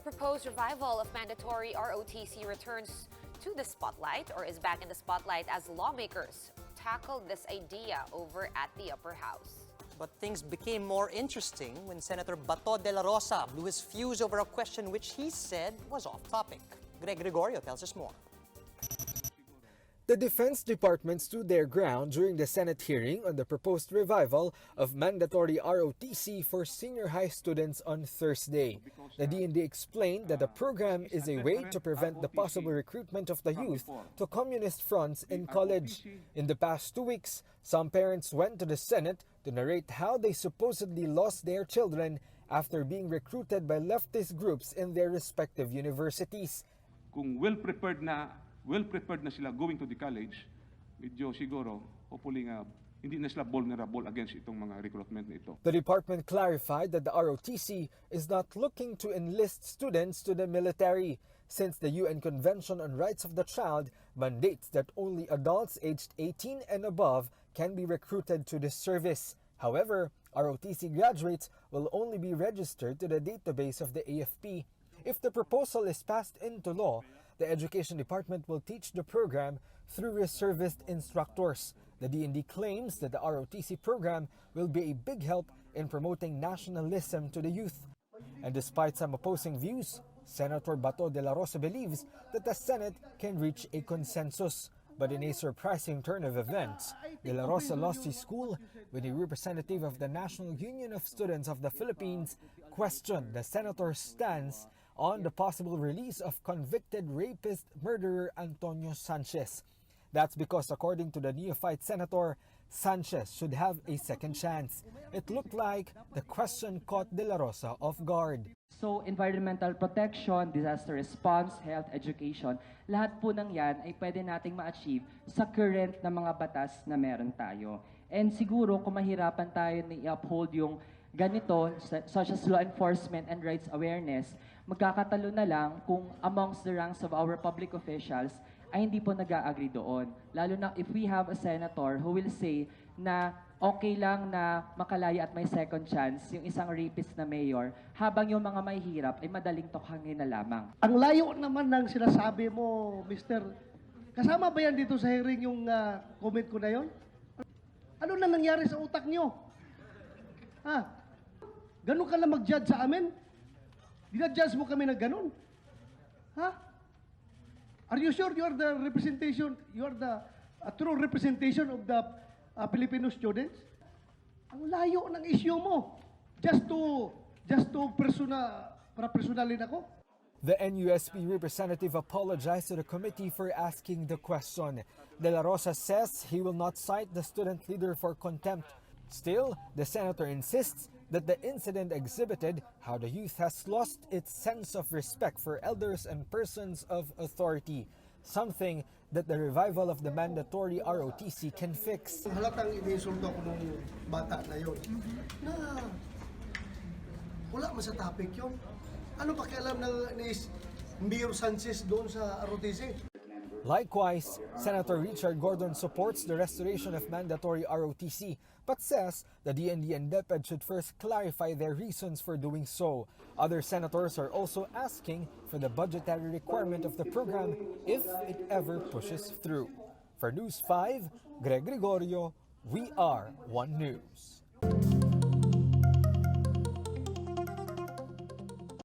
proposed revival of mandatory ROTC returns to the spotlight or is back in the spotlight as lawmakers tackle this idea over at the upper house. But things became more interesting when Senator Bato de la Rosa blew his fuse over a question which he said was off topic. Greg Gregorio tells us more. The Defense Department stood their ground during the Senate hearing on the proposed revival of mandatory ROTC for senior high students on Thursday. The DND explained that the program is a way to prevent the possible recruitment of the youth to communist fronts in college. In the past 2 weeks, some parents went to the Senate to narrate how they supposedly lost their children after being recruited by leftist groups in their respective universities. Kung well-prepared na sila going to the college, medyo siguro, hopefully nga, hindi na sila vulnerable against itong mga recruitment na ito. The department clarified that the ROTC is not looking to enlist students to the military, since the UN Convention on Rights of the Child mandates that only adults aged 18 and above can be recruited to the service. However, ROTC graduates will only be registered to the database of the AFP. If the proposal is passed into law, the Education Department will teach the program through reservist instructors. The DND claims that the ROTC program will be a big help in promoting nationalism to the youth. And despite some opposing views, Senator Bato de la Rosa believes that the Senate can reach a consensus. But in a surprising turn of events, De La Rosa lost his school when a representative of the National Union of Students of the Philippines questioned the senator's stance on the possible release of convicted rapist murderer Antonio Sanchez. That's because, according to the neophyte senator, Sanchez should have a second chance. It looked like the question caught De La Rosa off guard. So, environmental protection, disaster response, health, education, lahat po ng yan ay pwede nating ma-achieve sa current na mga batas na meron tayo. And siguro, kung mahirapan tayo na i-uphold yung ganito, such as law enforcement and rights awareness, magkakatalo na lang kung amongst the ranks of our public officials ay hindi po nag-a-agree doon. Lalo na if we have a senator who will say na okay lang na makalaya at may second chance yung isang rapist na mayor, habang yung mga mahihirap ay madaling tokhangin na lamang. Ang layo naman ng sinasabi mo, Mr. Kasama ba yan dito sa hearing yung comment ko na yon? Ano na nangyari sa utak nyo? Ha? Ganun ka lang mag-judge sa amin? Dinadjudge mo kami na ganun? Ha? Are you sure you are the representation, you are the true representation of the Filipino students? Ang layo ng issue mo. Just to personalin ako. The NUSP representative apologized to the committee for asking the question. De La Rosa says he will not cite the student leader for contempt. Still, the senator insists that the incident exhibited how the youth has lost its sense of respect for elders and persons of authority, something that the revival of the mandatory ROTC can fix. Halatang inisulto ko nung bata na yun. Na wala man sa topic yun. Ano pakialam ng Mayor Sanchez doon sa ROTC? Likewise, Senator Richard Gordon supports the restoration of mandatory ROTC, but says the DND and DepEd should first clarify their reasons for doing so. Other senators are also asking for the budgetary requirement of the program if it ever pushes through. For News 5, Greg Gregorio, we are One News.